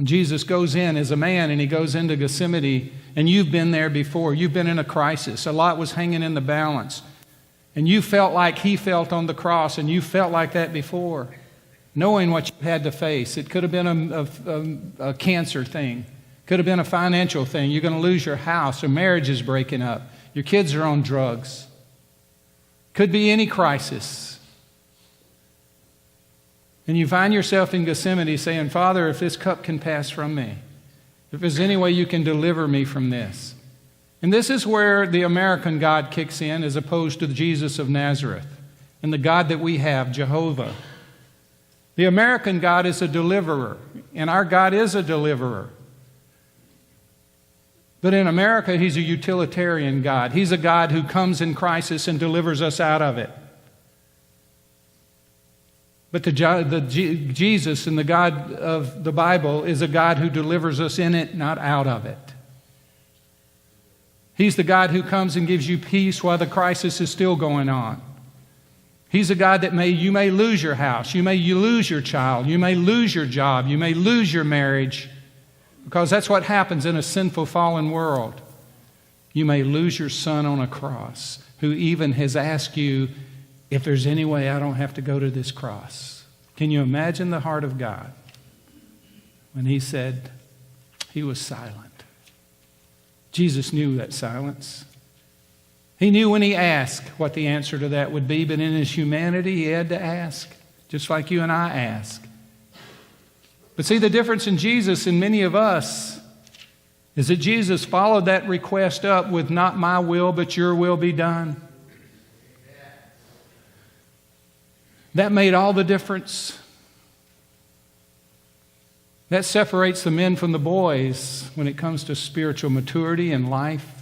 And Jesus goes in as a man, and he goes into Gethsemane, and you've been there before. You've been in a crisis. A lot was hanging in the balance. And you felt like he felt on the cross, and you felt like that before, knowing what you had to face. It could have been a cancer thing. Could have been a financial thing. You're going to lose your house, or marriage is breaking up. Your kids are on drugs. Could be any crisis. And you find yourself in Gethsemane saying, Father, if this cup can pass from me, if there's any way you can deliver me from this. And this is where the American God kicks in as opposed to the Jesus of Nazareth and the God that we have, Jehovah. The American God is a deliverer, and our God is a deliverer. But in America, he's a utilitarian God. He's a God who comes in crisis and delivers us out of it. But Jesus and the God of the Bible is a God who delivers us in it, not out of it. He's the God who comes and gives you peace while the crisis is still going on. He's a God that you may lose your house, you lose your child, you may lose your job, you may lose your marriage, because that's what happens in a sinful, fallen world. You may lose your son on a cross, who even has asked you, if there's any way I don't have to go to this cross. Can you imagine the heart of God when he said he was silent? Jesus knew that silence. He knew when he asked what the answer to that would be, but in his humanity he had to ask, just like you and I ask. But see, the difference in Jesus and many of us is that Jesus followed that request up with, not my will, but your will be done. That made all the difference. That separates the men from the boys when it comes to spiritual maturity and life.